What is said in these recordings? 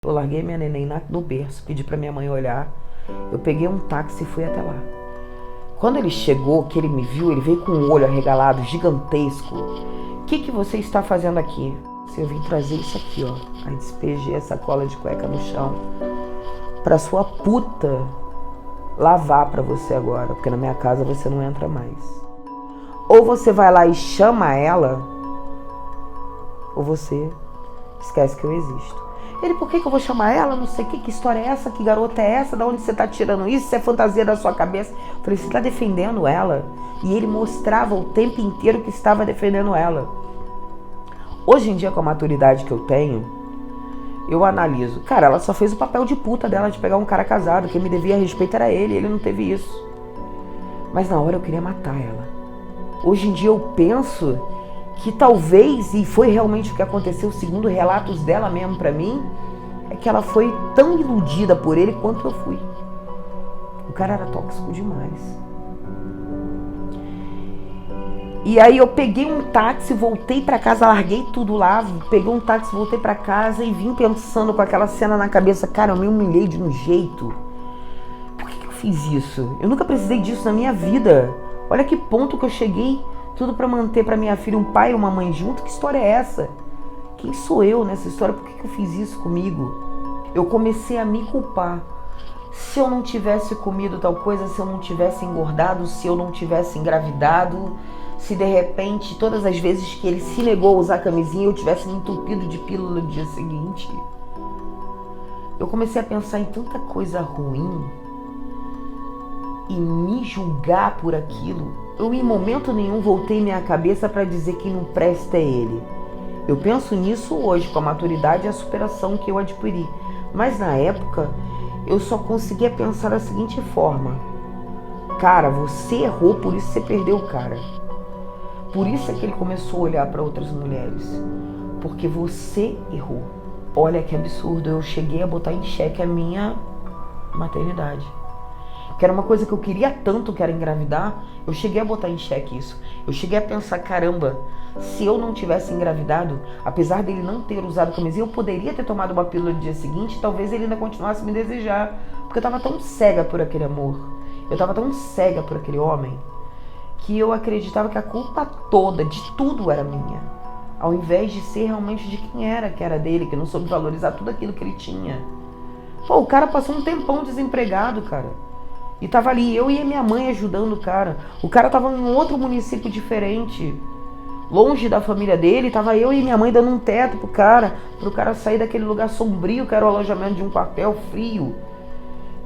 Eu larguei minha neném no berço, pedi pra minha mãe olhar. Eu peguei um táxi e fui até lá. Quando ele chegou, que ele me viu, ele veio com um olho arregalado, gigantesco. O que você está fazendo aqui? Eu vim trazer isso aqui, ó. Aí despejei a sacola de cueca no chão. Pra sua puta lavar pra você agora, porque na minha casa você não entra mais. Ou você vai lá e chama ela, ou você esquece que eu existo. Ele, por que eu vou chamar ela? Não sei o que história é essa? Que garota é essa? Da onde você tá tirando isso? Isso é fantasia da sua cabeça? Eu falei, você tá defendendo ela? E ele mostrava o tempo inteiro que estava defendendo ela. Hoje em dia, com a maturidade que eu tenho, eu analiso. Cara, ela só fez o papel de puta dela, de pegar um cara casado. Quem me devia respeito era ele não teve isso. Mas na hora eu queria matar ela. Hoje em dia eu penso que talvez, e foi realmente o que aconteceu, segundo relatos dela mesmo pra mim, é que ela foi tão iludida por ele quanto eu fui. O cara era tóxico demais. E aí eu peguei um táxi, voltei pra casa, larguei tudo lá, peguei um táxi, voltei pra casa e vim pensando com aquela cena na cabeça, cara, eu me humilhei de um jeito. Por que eu fiz isso? Eu nunca precisei disso na minha vida. Olha que ponto que eu cheguei. Tudo pra manter pra minha filha um pai e uma mãe junto? Que história é essa? Quem sou eu nessa história? Por que eu fiz isso comigo? Eu comecei a me culpar. Se eu não tivesse comido tal coisa, se eu não tivesse engordado, se eu não tivesse engravidado, se de repente, todas as vezes que ele se negou a usar camisinha, eu tivesse me entupido de pílula no dia seguinte. Eu comecei a pensar em tanta coisa ruim e me julgar por aquilo. Eu em momento nenhum voltei minha cabeça para dizer que não presta é ele. Eu penso nisso hoje, com a maturidade e a superação que eu adquiri. Mas na época, eu só conseguia pensar da seguinte forma. Cara, você errou, por isso você perdeu o cara. Por isso é que ele começou a olhar para outras mulheres. Porque você errou. Olha que absurdo, eu cheguei a botar em xeque a minha maternidade. Que era uma coisa que eu queria tanto, que era engravidar, eu cheguei a botar em xeque isso. Eu cheguei a pensar, caramba, se eu não tivesse engravidado, apesar dele não ter usado camisinha, eu poderia ter tomado uma pílula no dia seguinte, talvez ele ainda continuasse a me desejar. Porque eu tava tão cega por aquele amor, eu tava tão cega por aquele homem, que eu acreditava que a culpa toda de tudo era minha. Ao invés de ser realmente de quem era, que era dele, que não soube valorizar tudo aquilo que ele tinha. Pô, o cara passou um tempão desempregado, cara. E tava ali eu e a minha mãe ajudando o cara. O cara tava em um outro município diferente, longe da família dele. Tava eu e minha mãe dando um teto pro cara sair daquele lugar sombrio que era o alojamento de um quartel frio.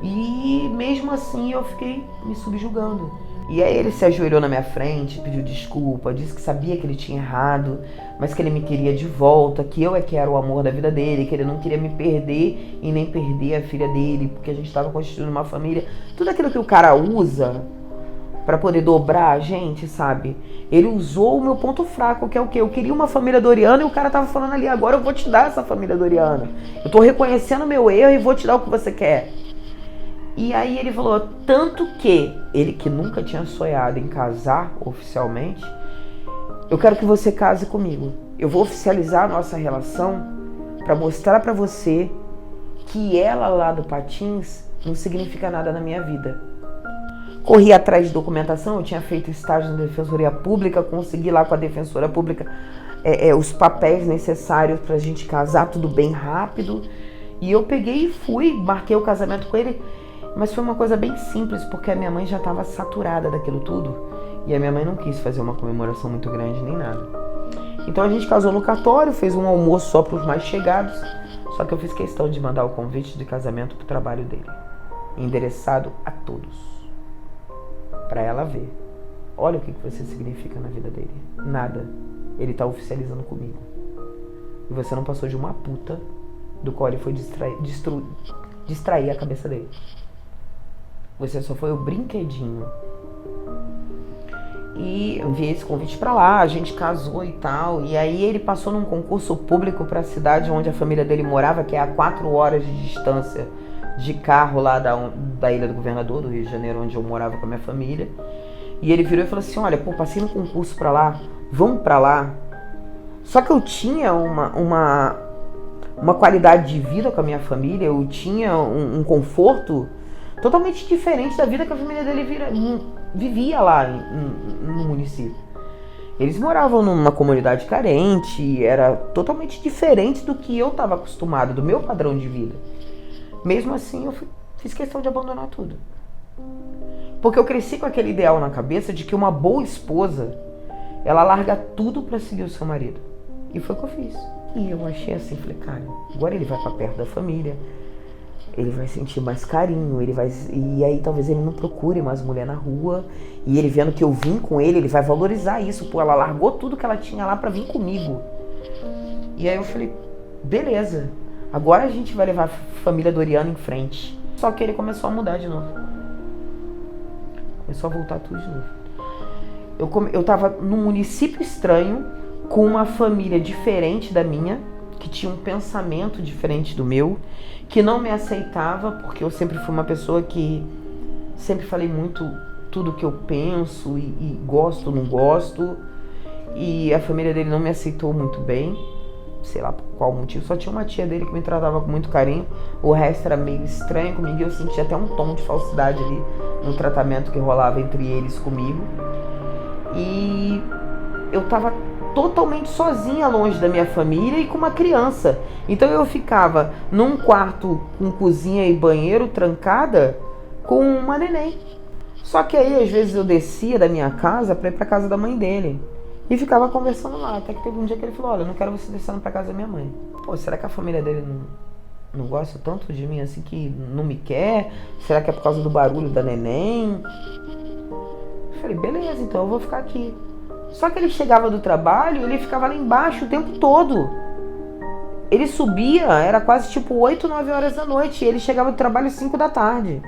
E mesmo assim eu fiquei me subjugando. E aí ele se ajoelhou na minha frente, pediu desculpa, disse que sabia que ele tinha errado, mas que ele me queria de volta, que eu é que era o amor da vida dele, que ele não queria me perder e nem perder a filha dele, porque a gente estava constituindo uma família. Tudo aquilo que o cara usa pra poder dobrar a gente, sabe? Ele usou o meu ponto fraco, que é o quê? Eu queria uma família Doriana e o cara tava falando ali, agora eu vou te dar essa família Doriana. Eu tô reconhecendo o meu erro e vou te dar o que você quer. E aí ele falou, tanto que ele que nunca tinha sonhado em casar oficialmente, eu quero que você case comigo. Eu vou oficializar a nossa relação para mostrar para você que ela lá do Patins não significa nada na minha vida. Corri atrás de documentação, eu tinha feito estágio na Defensoria Pública, consegui lá com a Defensora Pública os papéis necessários pra gente casar, tudo bem rápido. E eu peguei e fui, marquei o casamento com ele. Mas foi uma coisa bem simples, porque a minha mãe já estava saturada daquilo tudo. E a minha mãe não quis fazer uma comemoração muito grande, nem nada. Então a gente casou no cartório, fez um almoço só para os mais chegados. Só que eu fiz questão de mandar o convite de casamento pro trabalho dele. Endereçado a todos. Para ela ver. Olha o que você significa na vida dele. Nada. Ele tá oficializando comigo. E você não passou de uma puta do qual ele foi distrair a cabeça dele. Você só foi o brinquedinho. E eu enviei esse convite pra lá, a gente casou e tal. E aí ele passou num concurso público pra cidade onde a família dele morava, que é a 4 horas de distância de carro lá da Ilha do Governador, do Rio de Janeiro, onde eu morava com a minha família. E ele virou e falou assim, olha, pô, passei no concurso pra lá, vamos pra lá. Só que eu tinha uma uma qualidade de vida com a minha família, eu tinha um conforto totalmente diferente da vida que a família dele vivia lá no município. Eles moravam numa comunidade carente, era totalmente diferente do que eu estava acostumado, do meu padrão de vida. Mesmo assim, eu fiz questão de abandonar tudo. Porque eu cresci com aquele ideal na cabeça de que uma boa esposa, ela larga tudo para seguir o seu marido. E foi o que eu fiz. E eu achei assim, falei, cara, agora ele vai para perto da família, ele vai sentir mais carinho, e aí talvez ele não procure mais mulher na rua, e ele vendo que eu vim com ele vai valorizar isso, pô, ela largou tudo que ela tinha lá para vir comigo. E aí eu falei, beleza, agora a gente vai levar a família Doriano em frente. Só que ele começou a mudar de novo. Começou a voltar tudo de novo. Eu tava num município estranho, com uma família diferente da minha, que tinha um pensamento diferente do meu, que não me aceitava, porque eu sempre fui uma pessoa que sempre falei muito tudo que eu penso e gosto, não gosto, e a família dele não me aceitou muito bem, sei lá por qual motivo. Só tinha uma tia dele que me tratava com muito carinho, o resto era meio estranho comigo, e eu sentia até um tom de falsidade ali no tratamento que rolava entre eles comigo. E eu tava totalmente sozinha, longe da minha família e com uma criança. Então eu ficava num quarto com cozinha e banheiro trancada com uma neném. Só que aí às vezes eu descia da minha casa para ir para casa da mãe dele e ficava conversando lá. Até que teve um dia que ele falou, olha, eu não quero você descendo para casa da minha mãe. Pô, será que a família dele não gosta tanto de mim assim, que não me quer? Será que é por causa do barulho da neném? Eu falei, beleza, então eu vou ficar aqui. Só que ele chegava do trabalho, ele ficava lá embaixo o tempo todo. Ele subia, era quase tipo 8, 9 horas da noite, e ele chegava do trabalho às 5 da tarde.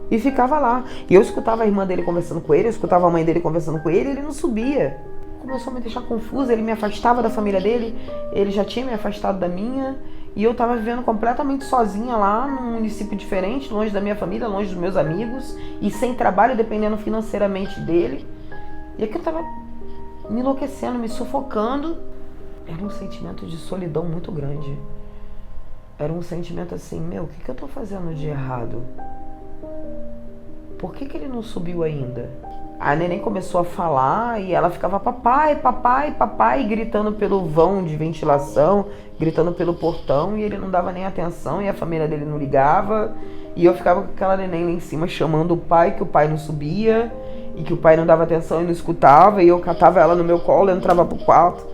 E ficava lá. E eu escutava a irmã dele conversando com ele, eu escutava a mãe dele conversando com ele, e ele não subia. Começou a me deixar confusa, ele me afastava da família dele, ele já tinha me afastado da minha, e eu tava vivendo completamente sozinha lá, num município diferente, longe da minha família, longe dos meus amigos, e sem trabalho, dependendo financeiramente dele. E aquilo tava me enlouquecendo, me sufocando. Era um sentimento de solidão muito grande. Era um sentimento assim, meu, o que eu tô fazendo de errado? Por que ele não subiu ainda? A neném começou a falar e ela ficava papai, papai, papai, gritando pelo vão de ventilação, gritando pelo portão, e ele não dava nem atenção, e a família dele não ligava. E eu ficava com aquela neném lá em cima chamando o pai, que o pai não subia, e que o pai não dava atenção e não escutava, e eu catava ela no meu colo, entrava pro quarto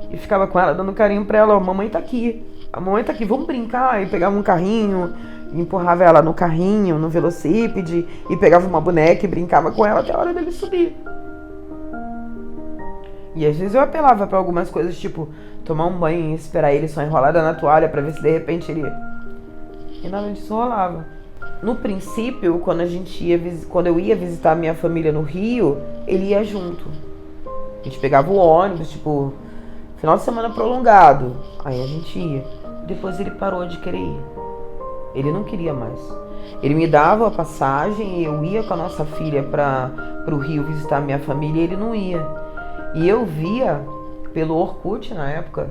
e ficava com ela dando carinho pra ela, ó, mamãe tá aqui, a mamãe tá aqui, vamos brincar. E pegava um carrinho, e empurrava ela no carrinho, no velocípede, e pegava uma boneca e brincava com ela até a hora dele subir. E às vezes eu apelava pra algumas coisas, tipo tomar um banho e esperar ele só enrolada na toalha pra ver se de repente ele... E nada disso rolava. No princípio, quando eu ia visitar a minha família no Rio, ele ia junto. A gente pegava o ônibus, tipo, final de semana prolongado. Aí a gente ia. Depois ele parou de querer ir. Ele não queria mais. Ele me dava a passagem, eu ia com a nossa filha pro Rio visitar a minha família, e ele não ia. E eu via pelo Orkut na época,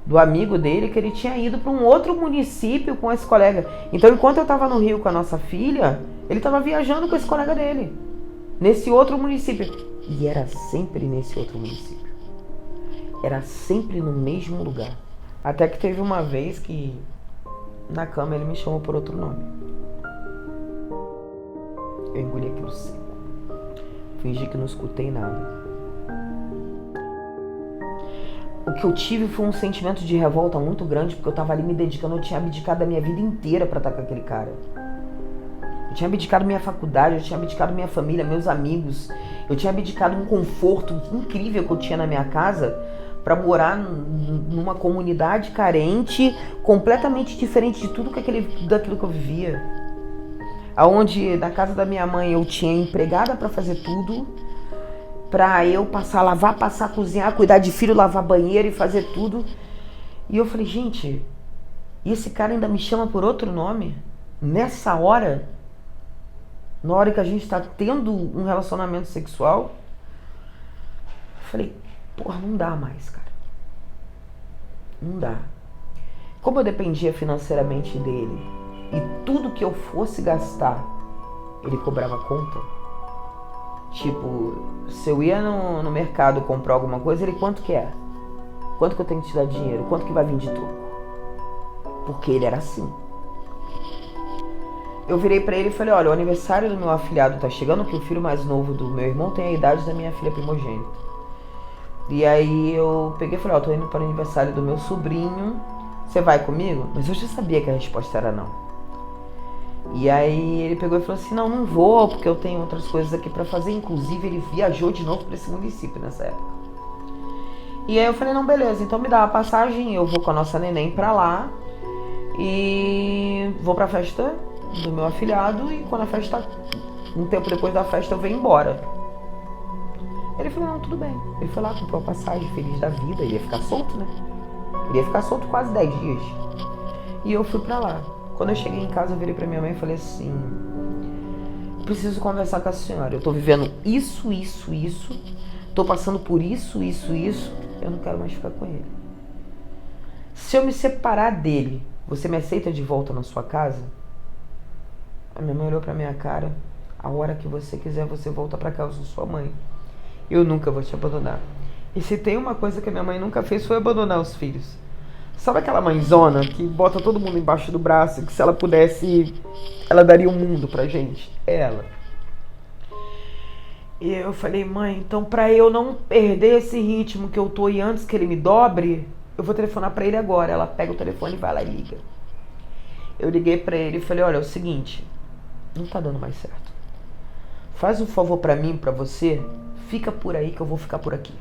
do amigo dele, que ele tinha ido para um outro município com esse colega. Então, enquanto eu estava no Rio com a nossa filha, ele estava viajando com esse colega dele, nesse outro município. E era sempre nesse outro município. Era sempre no mesmo lugar. Até que teve uma vez que, na cama, ele me chamou por outro nome. Eu engoli aquilo seco. Fingi que não escutei nada. O que eu tive foi um sentimento de revolta muito grande, porque eu tava ali me dedicando, eu tinha abdicado da minha vida inteira pra estar com aquele cara. Eu tinha abdicado minha faculdade, eu tinha abdicado minha família, meus amigos. Eu tinha abdicado um conforto incrível que eu tinha na minha casa pra morar numa comunidade carente, completamente diferente de tudo daquilo que eu vivia. Aonde na casa da minha mãe eu tinha empregada pra fazer tudo, pra eu passar, lavar, passar, cozinhar, cuidar de filho, lavar banheiro e fazer tudo. E eu falei, gente, e esse cara ainda me chama por outro nome? Nessa hora? Na hora que a gente tá tendo um relacionamento sexual? Eu falei, porra, não dá mais, cara. Não dá. Como eu dependia financeiramente dele e tudo que eu fosse gastar, ele cobrava conta. Tipo, se eu ia no mercado comprar alguma coisa, ele, quanto que é? Quanto que eu tenho que te dar dinheiro? Quanto que vai vir de troco? Porque ele era assim. Eu virei pra ele e falei, olha, o aniversário do meu afilhado tá chegando, que o filho mais novo do meu irmão tem a idade da minha filha primogênita. E aí eu peguei e falei, ó, tô indo para o aniversário do meu sobrinho, você vai comigo? Mas eu já sabia que a resposta era não. E aí ele pegou e falou assim, não, não vou, porque eu tenho outras coisas aqui pra fazer. Inclusive ele viajou de novo pra esse município nessa época. E aí eu falei, não, beleza, então me dá a passagem, eu vou com a nossa neném pra lá e vou pra festa do meu afilhado, e quando a festa, um tempo depois da festa, eu venho embora. Ele falou, não, tudo bem. Ele foi lá, comprou a passagem, feliz da vida, ele ia ficar solto, né? Ele ia ficar solto quase 10 dias. E eu fui pra lá. Quando eu cheguei em casa, eu virei pra minha mãe e falei assim, eu preciso conversar com a senhora, eu tô vivendo isso, tô passando por isso, eu não quero mais ficar com ele. Se eu me separar dele, você me aceita de volta na sua casa? A minha mãe olhou pra minha cara, a hora que você quiser, você volta pra cá, eu sou sua mãe. Eu nunca vou te abandonar. E se tem uma coisa que a minha mãe nunca fez, foi abandonar os filhos. Sabe aquela mãezona que bota todo mundo embaixo do braço, que se ela pudesse, ela daria o mundo pra gente? É ela. E eu falei, mãe, então pra eu não perder esse ritmo que eu tô e antes que ele me dobre, eu vou telefonar pra ele agora. Ela pega o telefone e vai lá e liga. Eu liguei pra ele e falei, olha, é o seguinte, não tá dando mais certo. Faz um favor pra mim, pra você, fica por aí que eu vou ficar por aqui.